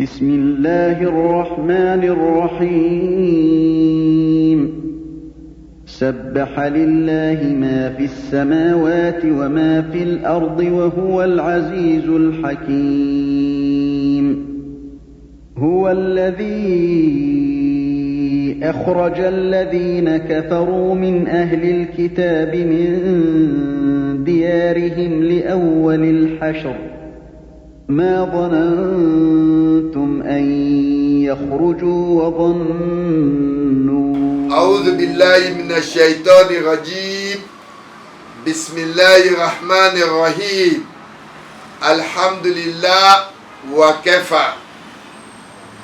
بسم الله الرحمن الرحيم سبح لله ما في السماوات وما في الأرض وهو العزيز الحكيم هو الذي أخرج الذين كفروا من أهل الكتاب من ديارهم لأول الحشر ما ظننتم أن يخرجوا وظنوا أعوذ بالله من الشيطان الرجيم بسم الله الرحمن الرحيم الحمد لله وكفى.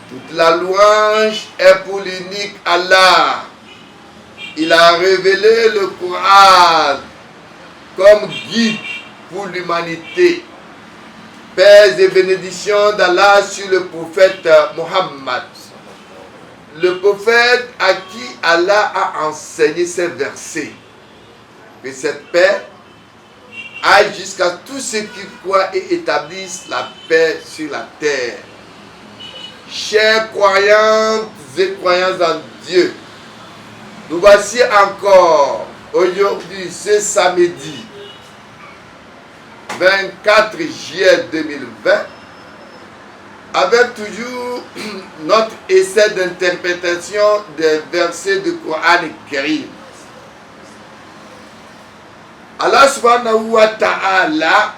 Toute la louange est pour l'unique Allah. Il a révélé le Coran comme guide pour l'humanité. Paix et bénédictions d'Allah sur le prophète Mohammed. Le prophète à qui Allah a enseigné ces versets. Que cette paix aille jusqu'à tous ceux qui croient et établissent la paix sur la terre. Chers croyantes et croyants en Dieu, nous voici encore aujourd'hui, ce samedi 24 juillet 2020, avec toujours notre essai d'interprétation des versets du Coran Karim. Allah subhanahu wa ta'ala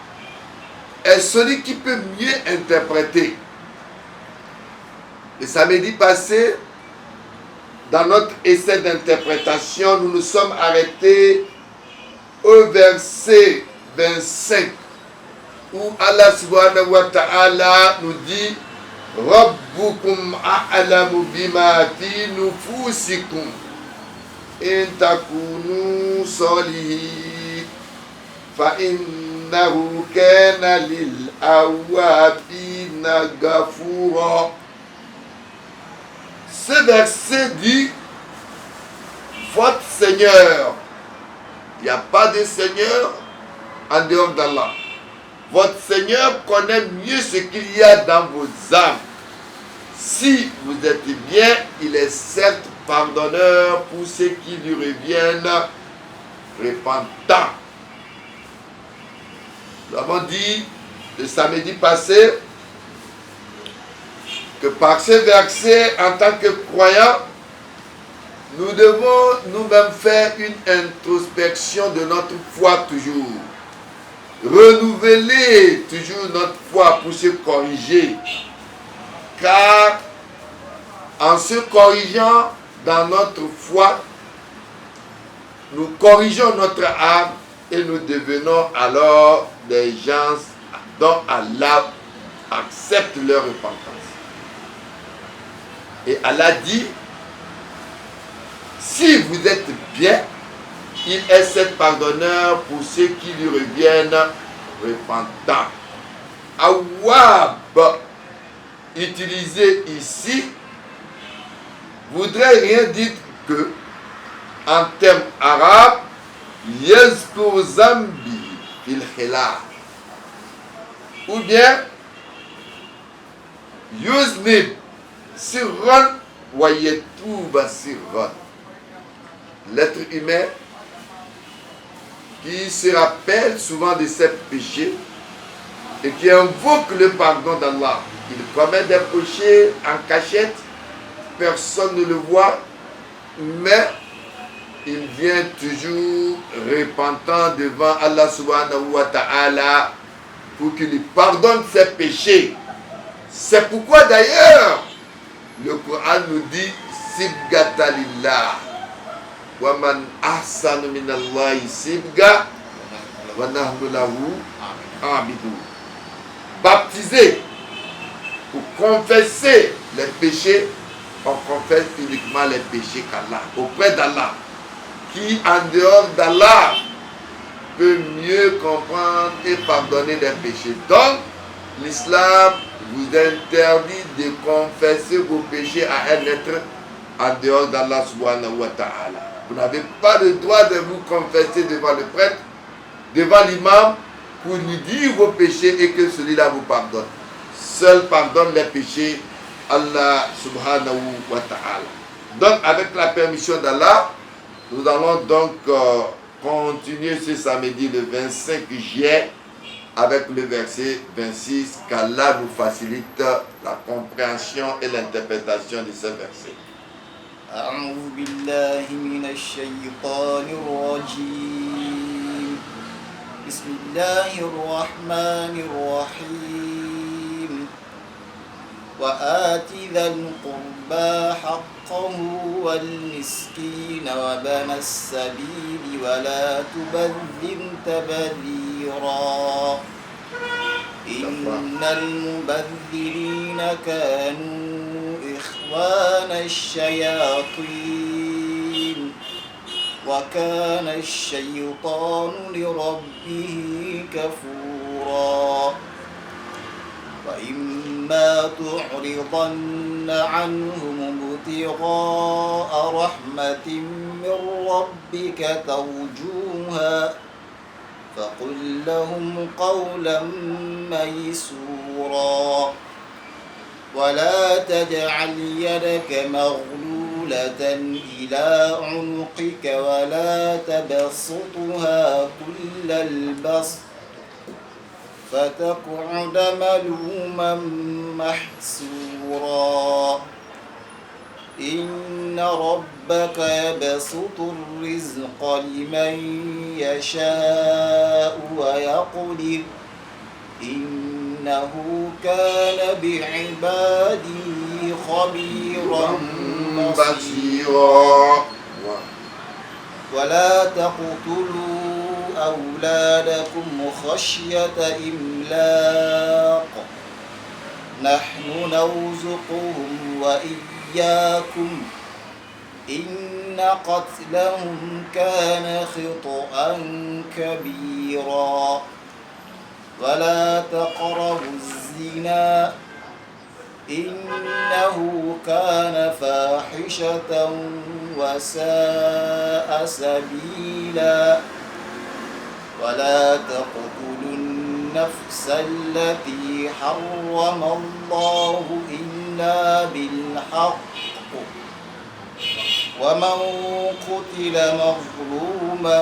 est celui qui peut mieux interpréter. Le samedi passé, dans notre essai d'interprétation, nous nous sommes arrêtés au verset 25, où Allah subhanahu wa ta'ala nous dit Rabbukum a'lamu bima fi nufusikum in takunu solihin fa innahu kana lil awwabina ghafura. Ce verset dit votre Seigneur, il n'y a pas de Seigneur en dehors d'Allah. Votre Seigneur connaît mieux ce qu'il y a dans vos âmes. Si vous êtes bien, il est certes pardonneur pour ceux qui lui reviennent repentants. Nous avons dit le samedi passé que par ce verset, en tant que croyants, nous devons nous-mêmes faire une introspection de notre foi toujours. Renouveler toujours notre foi pour se corriger. Car en se corrigeant dans notre foi, nous corrigeons notre âme et nous devenons alors des gens dont Allah accepte leur repentance. Et Allah dit, si vous êtes bien, il est certes pardonneur pour ceux qui lui reviennent repentants. Awwab, utilisé ici, voudrait rien dire que, en termes arabes, yazkur zambi fil khilaf, ou bien yuznib sirran wa yatuba sirran. L'être humain qui se rappelle souvent de ses péchés et qui invoque le pardon d'Allah. Il commet des péchés en cachette, personne ne le voit, mais il vient toujours repentant devant Allah subhanahu wa ta'ala pour qu'il lui pardonne ses péchés. C'est pourquoi d'ailleurs le Coran nous dit Sibgata lillah wa man ahsanu minallahi sibga wa nahnu lahu abidun. Baptisé pour confesser les péchés, on confesse uniquement les péchés qu'Allah, auprès d'Allah, qui en dehors d'Allah peut mieux comprendre et pardonner les péchés. Donc, l'islam vous interdit de confesser vos péchés à un être en dehors d'Allah subhanahu wa ta'ala. Vous n'avez pas le droit de vous confesser devant le prêtre, devant l'imam, pour lui dire vos péchés et que celui-là vous pardonne. seul pardonne les péchés, Allah subhanahu wa ta'ala. Donc avec la permission d'Allah, nous allons donc continuer ce samedi le 25 juillet avec le verset 26, qu'Allah nous facilite la compréhension et l'interprétation de ce verset. أعوذ بالله من الشيطان الرجيم بسم الله الرحمن الرحيم وآت ذا القربى حقه والمسكين وابن السبيل ولا تبذر تبذيرا إن المبذرين كانوا إخوان الشياطين وكان الشيطان لربه كفورا وإما تعرضن عنهم ابتغاء رحمة من ربك ترجوها فقل لهم قولا ميسورا ولا تجعل يدك مغلولة إلى عنقك ولا تبسطها كل البسط فتقعد ملوما محسورا إن ربك يبسط الرزق لمن يشاء ويقدر إنه كان بعباده خبيرا بصيرا ولا تقتلوا أولادكم خشية إملاق نحن نرزقهم وإياكم إن قتلهم كان خطأ كبيرا ولا تقربوا الزنا إنه كان فاحشة وساء سبيلا ولا تقتلوا النفس التي حرم الله إلا بالحق ومن قتل مظلوما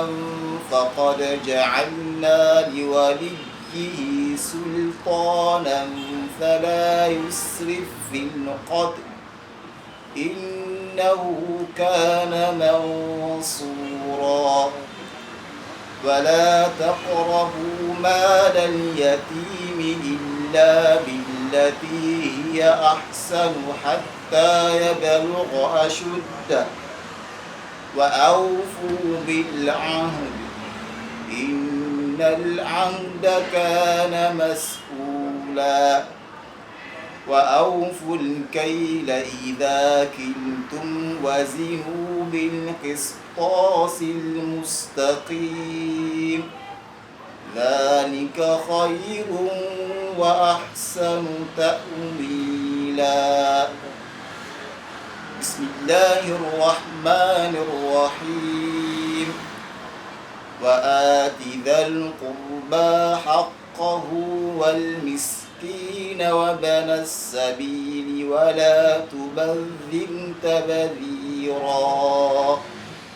فقد جعلنا لوليه سلطانا فلا يسرف في القتل إنه كان منصورا ولا تقربوا مال اليتيم إلا بالتي هي أحسن حتى يبلغ أشده وأوفوا بالعهد إن العهد كان مسؤولا وأوفوا الكيل إذا كلتم وزنوا بالقسطاس المستقيم ذلك خير وأحسن تأويلا بسم الله الرحمن الرحيم وآت ذا القربى حقه والمسكين وابن السبيل ولا تبذر تبذيرا.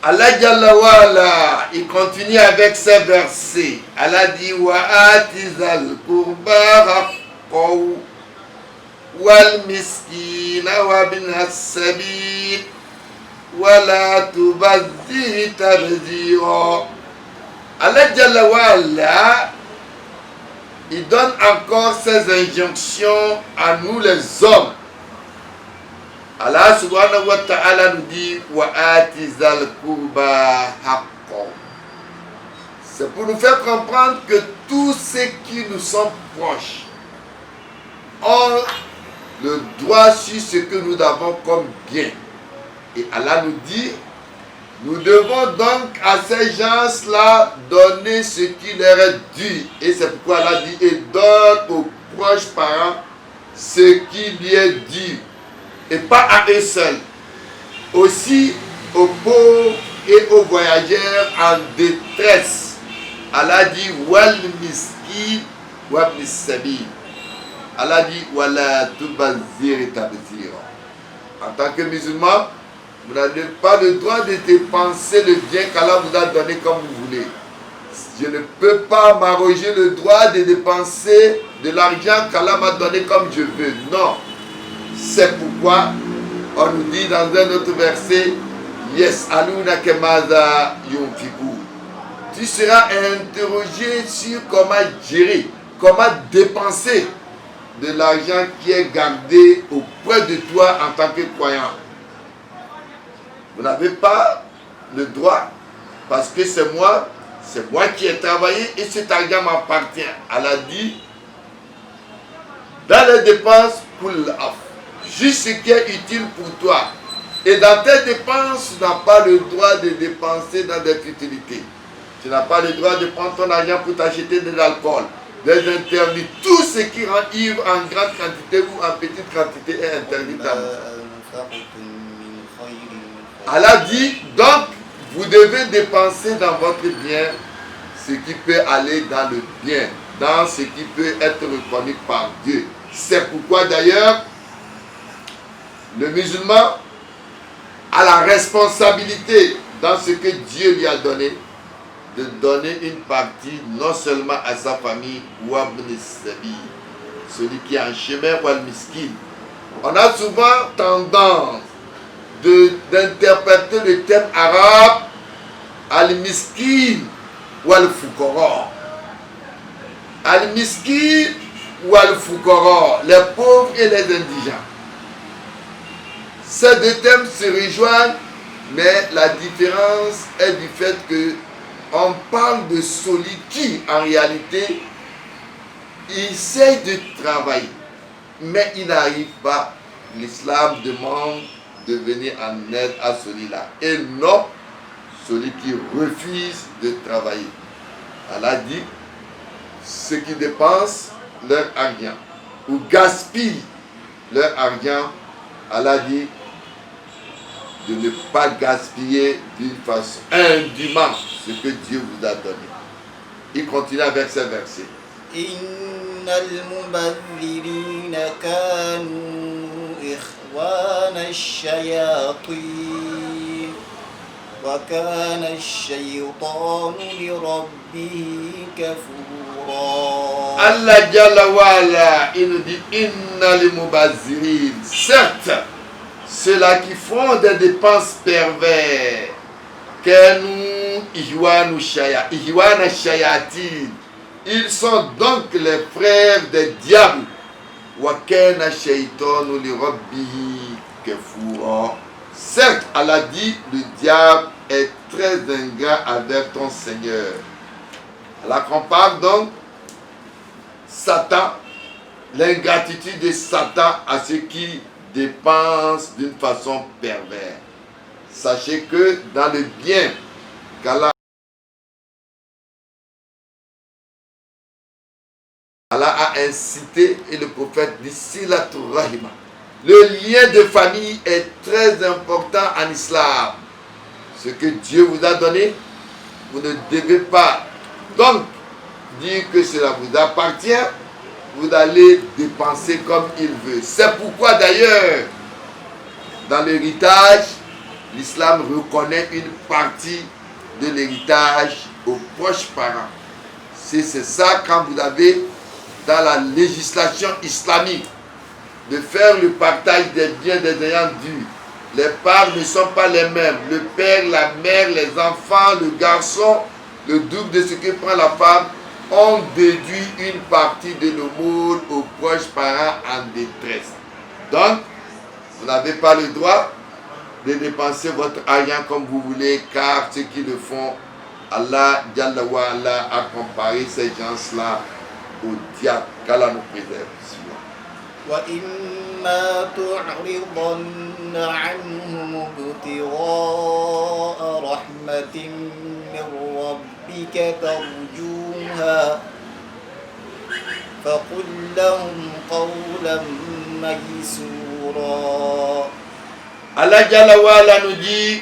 Allah Jalla wa ala, il continue avec ces versets. Allah dit wa atizal qurba haqqahu wal miskina wa bin as-sabil wa la tubadhir tabdhira. Allah Jalla wa ala, il donne encore ses injonctions à nous les hommes. Allah subhanahu wa ta'ala nous dit wa atizal qurba haqqo. C'est pour nous faire comprendre que tous ceux qui nous sont proches ont le droit sur ce que nous avons comme bien. Et Allah nous dit, nous devons donc à ces gens-là donner ce qui leur est dû. Et c'est pourquoi Allah dit, et donne aux proches parents ce qui lui est dû. Et pas à eux seuls, aussi aux pauvres et aux voyageurs en détresse. Allah dit wal miskin wa sabil. Allah dit Wala tubazir tabzir. En tant que musulman, vous n'avez pas le droit de dépenser le bien qu'Allah vous a donné comme vous voulez. Je ne peux pas m'arroger le droit de dépenser de l'argent qu'Allah m'a donné comme je veux. Non. C'est pourquoi on nous dit dans un autre verset Yes, aluna kemaza yunfiku. Tu seras interrogé sur comment gérer, comment dépenser de l'argent qui est gardé auprès de toi en tant que croyant. Vous n'avez pas le droit parce que c'est moi qui ai travaillé et cet argent m'appartient. Allah dit dans les dépenses, juste ce qui est utile pour toi. Et dans tes dépenses, tu n'as pas le droit de dépenser dans des futilités. Tu n'as pas le droit de prendre ton argent pour t'acheter de l'alcool, des interdits. Tout ce qui rend ivre en grande quantité ou en petite quantité est interdit à vous. Allah dit, donc, vous devez dépenser dans votre bien ce qui peut aller dans le bien, dans ce qui peut être reconnu par Dieu. C'est pourquoi d'ailleurs, le musulman a la responsabilité dans ce que Dieu lui a donné, de donner une partie non seulement à sa famille, ou à celui qui est en chemin, ou à miskin. On a souvent tendance d'interpréter le thème arabe al-miskin ou al-fukara. Al-miskin ou al-fukara, les pauvres et les indigents. Ces deux thèmes se rejoignent, mais la différence est du fait que on parle de celui qui, en réalité, essaye de travailler, mais il n'arrive pas. L'islam demande de venir en aide à celui-là, et non celui qui refuse de travailler. Allah dit, ceux qui dépensent leur argent, ou gaspillent leur argent, Allah dit, de ne pas gaspiller d'une façon indûment ce que Dieu vous a donné. Il continue avec ce verset. Innal mubadhirina kanu ikhwana ash-shayatin wa kana ash-shaytanu li rabbih kafura. Allah Jalla wa Ala, il nous dit innal mubadhirin. Certes, ceux-là qui font des dépenses pervers, ils sont donc les frères des diables. Certes, Allah dit, le diable est très ingrat avec ton Seigneur. Allah compare donc Satan, l'ingratitude de Satan à ceux qui dépensent d'une façon perverse. Sachez que dans le bien qu'Allah a incité, et le prophète dit Silatul Rahima. Le lien de famille est très important en islam. Ce que Dieu vous a donné, vous ne devez pas donc dire que cela vous appartient. Vous allez dépenser comme il veut. C'est pourquoi d'ailleurs, dans l'héritage, l'islam reconnaît une partie de l'héritage aux proches parents. C'est ça quand vous avez dans la législation islamique de faire le partage des biens des ayants dû. Les parts ne sont pas les mêmes. Le père, la mère, les enfants, le garçon, le double de ce que prend la femme, on déduit une partie de l'aumône aux proches parents en détresse. Donc, vous n'avez pas le droit de dépenser votre argent comme vous voulez, car ceux qui le font, Allah Jalla wa Ala a comparé ces gens-là au diable. Qu'Allah nous préserve. وَإِمَّا تُعْرِضَنَّ عَنْهُمُ ابْتِغَاءَ رَحْمَةٍ مِّن رَّبِّكَ تَرْجُوهَا فَقُل لَّهُمْ قَوْلًا مَّيْسُورًا. Allah Jalla wa Ala nous dit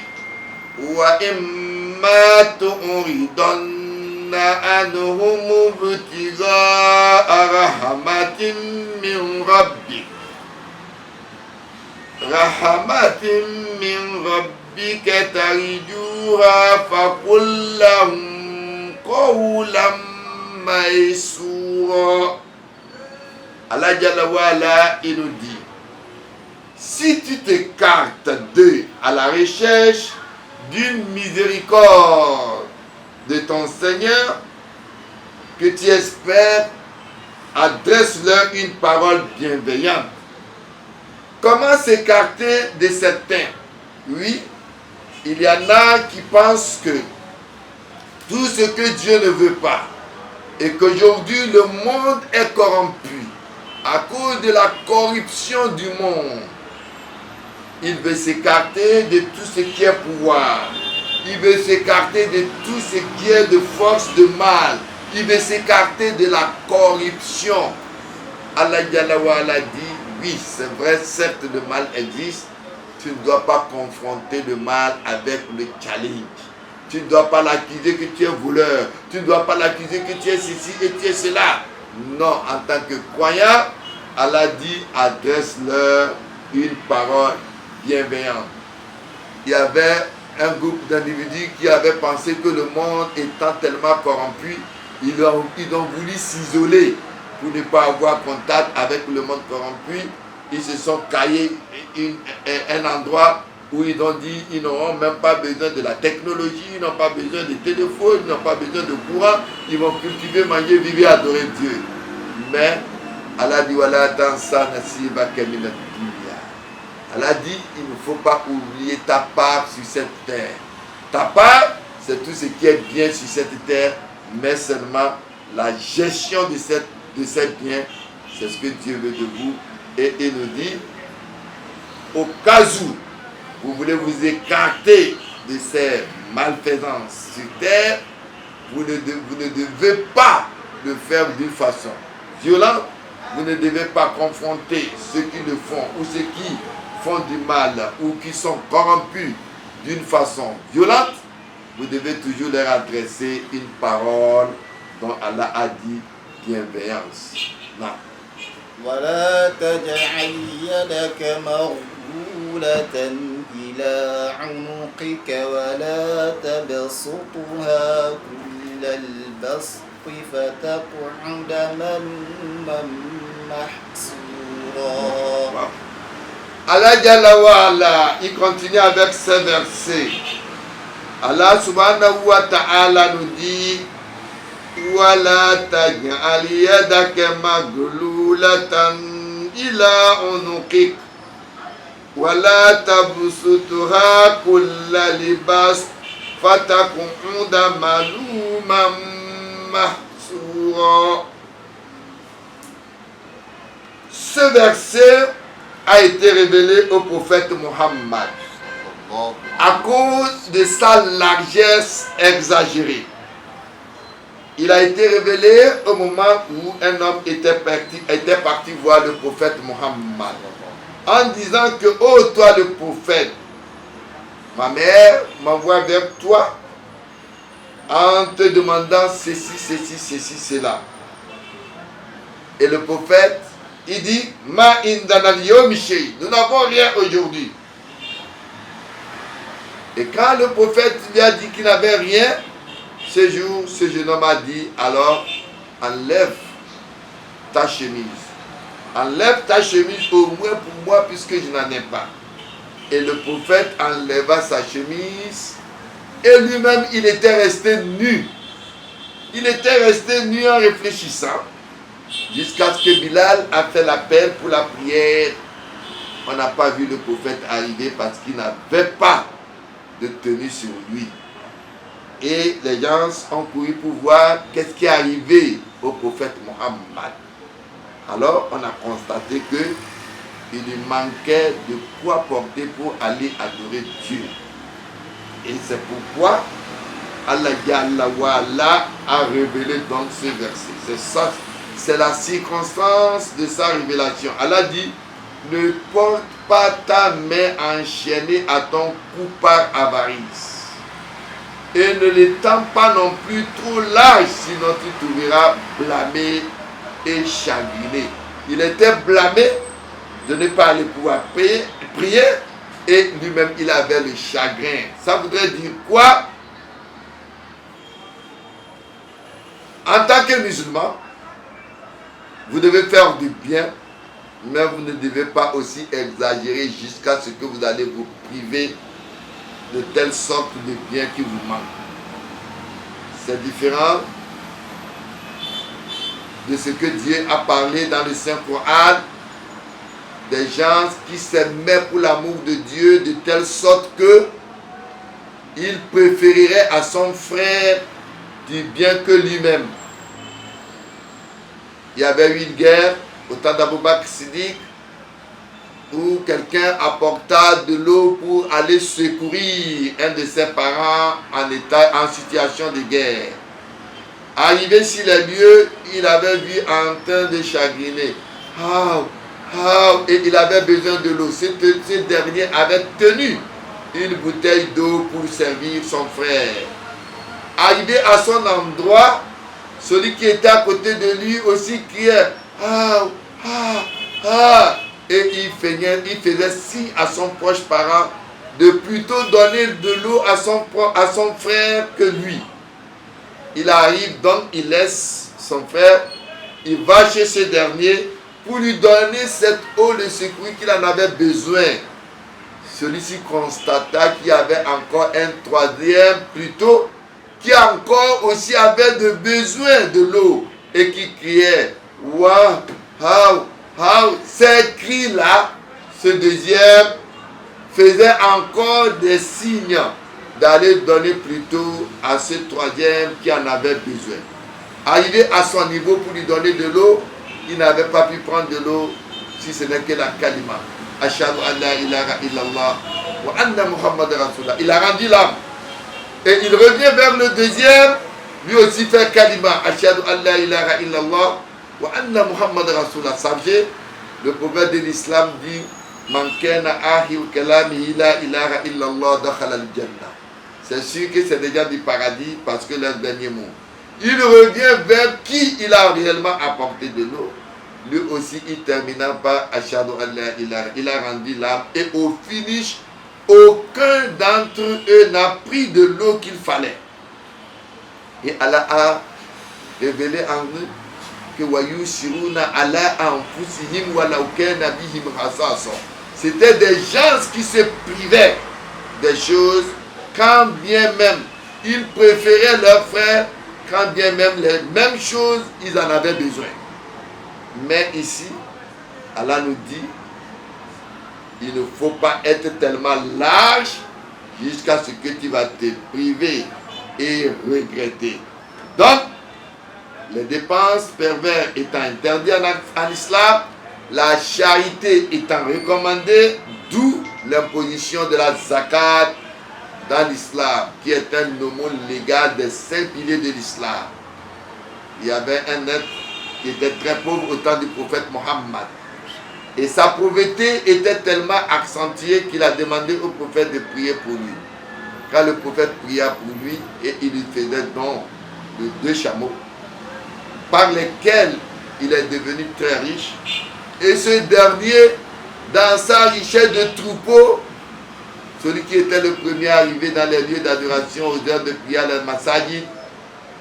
وَإِمَّا تُعْرِضَنَّ عنهم ابتغاء رحمة من ربك ترجوها فقل لهم قولا ميسورا. Allah Jalla wa Ala, il nous dit, si tu t'écartes d'eux à la recherche d'une miséricorde de ton Seigneur que tu espères, adresse-leur une parole bienveillante. Comment s'écarter de certains? Oui, il y en a qui pensent que tout ce que Dieu ne veut pas et qu'aujourd'hui le monde est corrompu à cause de la corruption du monde, il veut s'écarter de tout ce qui est pouvoir. Il veut s'écarter de tout ce qui est de force de mal. Il veut s'écarter de la corruption. Allah Jalla wa Ala dit, oui, c'est vrai, certes le mal existe. Tu ne dois pas confronter le mal avec le challenge. Tu ne dois pas l'accuser que tu es voleur. Tu ne dois pas l'accuser que tu es ceci et tu es cela. Non, en tant que croyant, Allah dit, adresse-leur une parole bienveillante. Il y avait un groupe d'individus qui avaient pensé que le monde étant tellement corrompu, ils ont voulu s'isoler pour ne pas avoir contact avec le monde corrompu. Ils se sont caillés un endroit où ils ont dit ils n'auront même pas besoin de la technologie, ils n'ont pas besoin de téléphone, ils n'ont pas besoin de courant, ils vont cultiver, manger, vivre et adorer Dieu. Mais Allah dit voilà, dans ça, Allah dit il ne faut pas oublier ta part sur cette terre. Ta part, c'est tout ce qui est bien sur cette terre, mais seulement la gestion de ces biens, c'est ce que Dieu veut de vous. Et il nous dit, au cas où vous voulez vous écarter de ces malfaisances sur terre, vous ne devez pas le faire d'une façon violente. Vous ne devez pas confronter ceux qui le font ou ceux qui font du mal ou qui sont corrompus d'une façon violente. Vous devez toujours leur adresser une parole dont Allah a dit bienveillance. Non. ولا تجعل يدك مغلولة إلى عنقك ولا تبسطها كل البسط فتقعد ملوما محسورا. Allah Jalla wa Ala, il continue avec ce verset. Allah subhanahu wa ta'ala nous dit وَلَا تَجْعَلْ يَدَكَ مَغْلُولَةً إِلَى عُنُقِكَ وَلَا تَبْسُطْهَا كُلَّ الْبَسْطِ فَتَقْعُدَ مَلُومًا مَحْسُورًا. Ce verset a été révélé au prophète Mohammed à cause de sa largesse exagérée. Il a été révélé au moment où un homme était parti voir le prophète Mohammed en disant que, oh toi le prophète, ma mère m'envoie vers toi en te demandant ceci, cela. Et le prophète, il dit, ma indanal yomiché, nous n'avons rien aujourd'hui. Et quand le prophète lui a dit qu'il n'avait rien, ce jour, ce jeune homme a dit, alors enlève ta chemise. Enlève ta chemise au moins pour moi puisque je n'en ai pas. Et le prophète enleva sa chemise et lui-même il était resté nu. Il était resté nu en réfléchissant jusqu'à ce que Bilal a fait l'appel pour la prière. On n'a pas vu le prophète arriver parce qu'il n'avait pas de tenue sur lui. Et les gens ont couru pour voir qu'est-ce qui est arrivé au prophète Mohammed. Alors on a constaté qu'il lui manquait de quoi porter pour aller adorer Dieu. Et c'est pourquoi Allah Jalla wa Ala a révélé donc ce verset. C'est ça, c'est la circonstance de sa révélation. Allah dit, ne porte pas ta main enchaînée à ton cou par avarice. et ne l'étends pas non plus trop large, sinon tu te verras blâmé et chagriné. Il était blâmé de ne pas aller pouvoir prier et lui-même il avait le chagrin. Ça voudrait dire quoi? En tant que musulman, vous devez faire du bien, mais vous ne devez pas aussi exagérer jusqu'à ce que vous allez vous priver de telle sorte de bien qui vous manque. C'est différent de ce que Dieu a parlé dans le Saint-Coran, des gens qui s'aimaient pour l'amour de Dieu de telle sorte que il préférerait à son frère du bien que lui-même. Il y avait eu une guerre au temps d'Abou Bakr Siddiq où quelqu'un apporta de l'eau pour aller secourir un de ses parents en situation de guerre. Arrivé sur les lieux, il avait vu en train de chagriner. Et il avait besoin de l'eau. Ce dernier avait tenu une bouteille d'eau pour servir son frère. Arrivé à son endroit, celui qui était à côté de lui aussi criait. Et il faisait signe à son proche parent de plutôt donner de l'eau à son frère que lui. Il arrive donc, il laisse son frère, il va chez ce dernier pour lui donner cette eau de secours qu'il en avait besoin. Celui-ci constata qu'il y avait encore un troisième plutôt qui encore aussi avait besoin de l'eau et qui criait waouh, ces cris-là, ce deuxième faisait encore des signes d'aller donner plutôt à ce troisième qui en avait besoin. Arrivé à son niveau pour lui donner de l'eau, il n'avait pas pu prendre de l'eau si ce n'est que la kalima. Ashhadu an la ilaha illallah wa anna Muhammad Rasulullah. Il a rendu l'âme. Et il revient vers le deuxième, lui aussi faire kalima. Ashhadu an la ilaha illallah wa anna Muhammad Rasulullah. Savez, le prophète de l'islam dit Man kana ahir kalamihi la ilaha illallah dakhala al-jannah. C'est sûr que c'est déjà du paradis parce que leur dernier mot. Il revient vers qui il a réellement apporté de l'eau. Lui aussi, il termina par Ashhadu an la ilaha. Il a rendu l'âme et au finish, aucun d'entre eux n'a pris de l'eau qu'il fallait. Et Allah a révélé en eux que Wayushiruna ala anfusihim walau kana bihim khasasa. C'était des gens qui se privaient des choses quand bien même ils préféraient leurs frères, quand bien même les mêmes choses, ils en avaient besoin. Mais ici, Allah nous dit, il ne faut pas être tellement large jusqu'à ce que tu vas te priver et regretter. Donc, les dépenses perverses étant interdites en islam, la charité étant recommandée, d'où l'imposition de la zakat dans l'islam, qui est un aumône légal des 5 piliers de l'islam. Il y avait un être qui était très pauvre au temps du prophète Mohammed. Et sa pauvreté était tellement accentuée qu'il a demandé au prophète de prier pour lui. Quand le prophète pria pour lui, et il lui faisait don de 2 chameaux, par lesquels il est devenu très riche. Et ce dernier, dans sa richesse de troupeaux, celui qui était le premier arrivé dans les lieux d'adoration aux heures de prière, les masajid,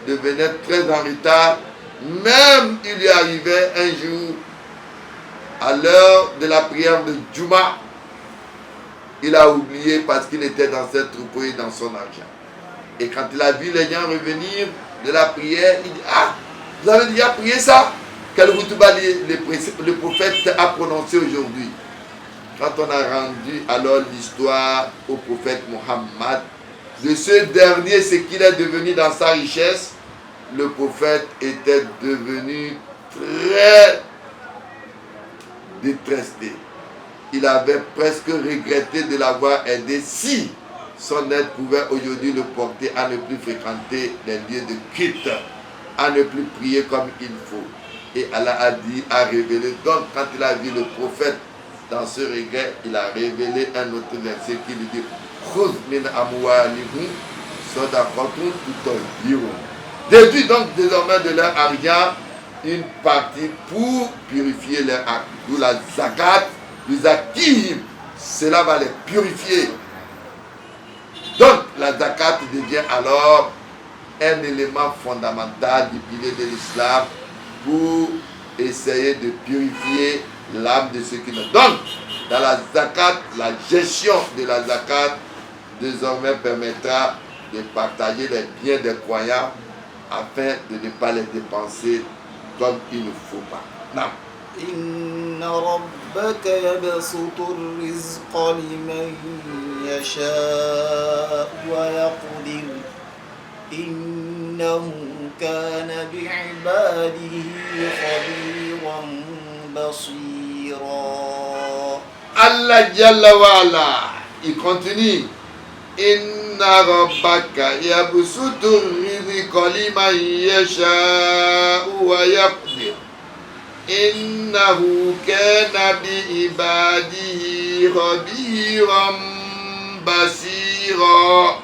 devenait très en retard. Même il lui arrivait un jour, à l'heure de la prière de Juma, il a oublié parce qu'il était dans ses troupeaux et dans son argent. Et quand il a vu les gens revenir de la prière, il dit, ah, vous avez déjà prié ça? Quel routuba le prophète a prononcé aujourd'hui? Quand on a rendu alors l'histoire au prophète Mohammed, de ce dernier, ce qu'il est devenu dans sa richesse, le prophète était devenu très détressé. Il avait presque regretté de l'avoir aidé si son aide pouvait aujourd'hui le porter à ne plus fréquenter les lieux de culte, à ne plus prier comme il faut. Et Allah a dit, a révélé. Donc quand il a vu le prophète dans ce regret, il a révélé un autre verset qui lui dit Khudh min amwalihim Sodakotun Tutoyirum. Déduis donc désormais de leur argent une partie pour purifier leur acte. D'où la zakat, du zakim, cela va les purifier. Donc la zakat devient alors un élément fondamental du pilier de l'islam pour essayer de purifier l'âme de ceux qui nous donnent. Dans la zakat, la gestion de la zakat désormais permettra de partager les biens des croyants afin de ne pas les dépenser comme il ne faut pas. Non. إن ربك يبسط الرزق لمن يشاء ويقدر إنه كان بعباده خبيرا بصيرا. Allah Jalla wa Ala, il continue. Inna rabbaka yabsutu rizqa liman yasha'u wa yaqdir. Innahu kana bi ibadihi khabiran basira.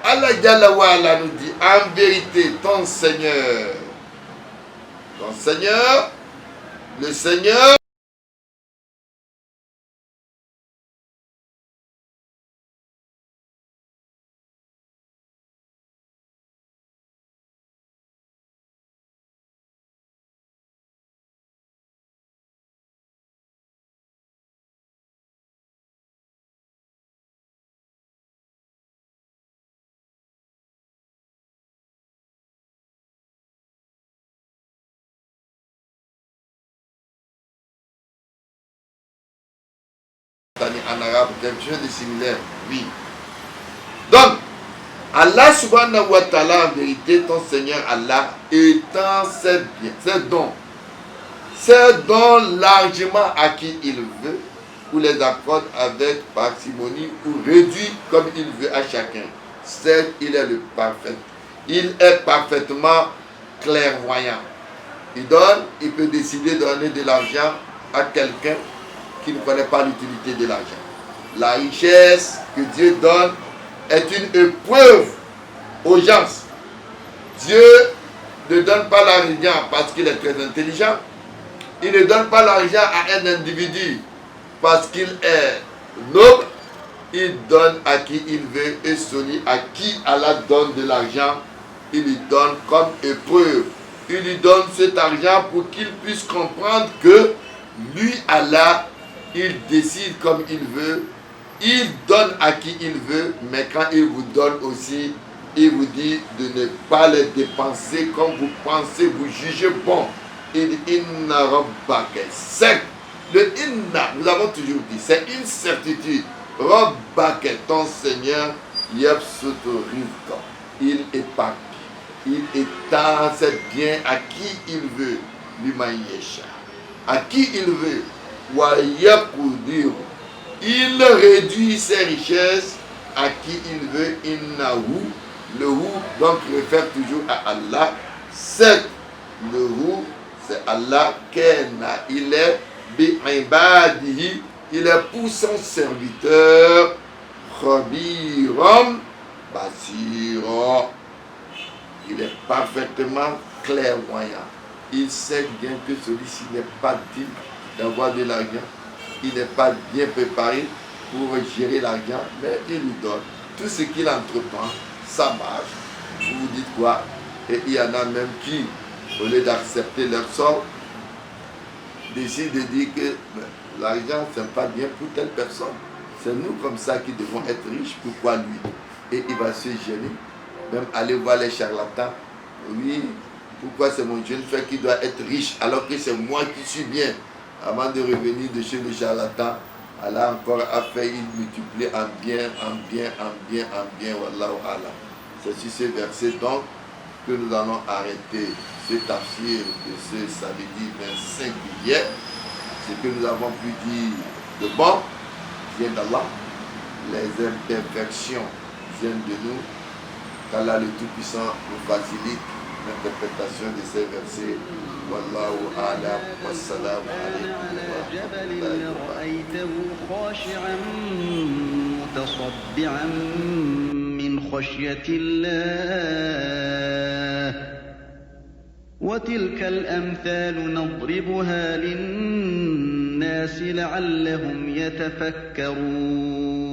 Allah Jalla wa Ala nous dit, en vérité, ton Seigneur, le Seigneur en arabe, quelque chose de similaire, oui. Donc, Allah subhanahu wa ta'ala, en vérité, ton Seigneur Allah, étend ses biens, ses dons largement à qui il veut, ou les accorde avec parcimonie, ou réduit comme il veut à chacun. Certes, il est le parfait. Il est parfaitement clairvoyant. Il donne, il peut décider de donner de l'argent à quelqu'un qui ne connaît pas l'utilité de l'argent. La richesse que Dieu donne est une épreuve aux gens. Dieu ne donne pas l'argent parce qu'il est très intelligent. Il ne donne pas l'argent à un individu parce qu'il est noble. Il donne à qui il veut et celui à qui Allah donne de l'argent, il lui donne comme épreuve. Il lui donne cet argent pour qu'il puisse comprendre que lui, Allah, il décide comme il veut, il donne à qui il veut, mais quand il vous donne aussi, il vous dit de ne pas les dépenser comme vous pensez, vous jugez bon. Il dit inna rabbaka. C'est le inna, nous avons toujours dit, c'est une certitude. Rabbaka, ton Seigneur, yabsutu rizqa. Il épargne, il étend ses biens à qui il veut, liman yasha, à qui il veut. Il réduit ses richesses à qui il veut. Innahu, le hu donc réfère toujours à Allah. C'est le hu, c'est Allah. Kena, il est bi'ibadihi, il est pour son serviteur. Khabiram basira, il est parfaitement clairvoyant. Il sait bien que celui-ci n'est pas digne d'avoir de l'argent, il n'est pas bien préparé pour gérer l'argent, mais il lui donne. Tout ce qu'il entreprend, ça marche. Vous vous dites quoi? Et il y en a même qui, au lieu d'accepter leur sort, décident de dire que l'argent, ce n'est pas bien pour telle personne. C'est nous comme ça qui devons être riches. Pourquoi lui? Et il va se gêner, même aller voir les charlatans. Oui, pourquoi c'est mon jeune frère qui doit être riche alors que c'est moi qui suis bien? Avant de revenir de chez le charlatan, Allah encore a fait une multiplier en bien, en bien, en bien, en bien. Wallahu alam. C'est sur ce verset donc que nous allons arrêter ce tafsir de ce samedi 25 juillet. Ce que nous avons pu dire de bon vient d'Allah. Les imperfections viennent de nous. Qu'Allah le Tout-Puissant nous facilite l'interprétation de ces versets. Wallahu a'lam. Wassalamu alaykum wa rahmatullahi wa barakatuh. خشية الله وتلك الأمثال نضربها للناس لعلهم يتفكرون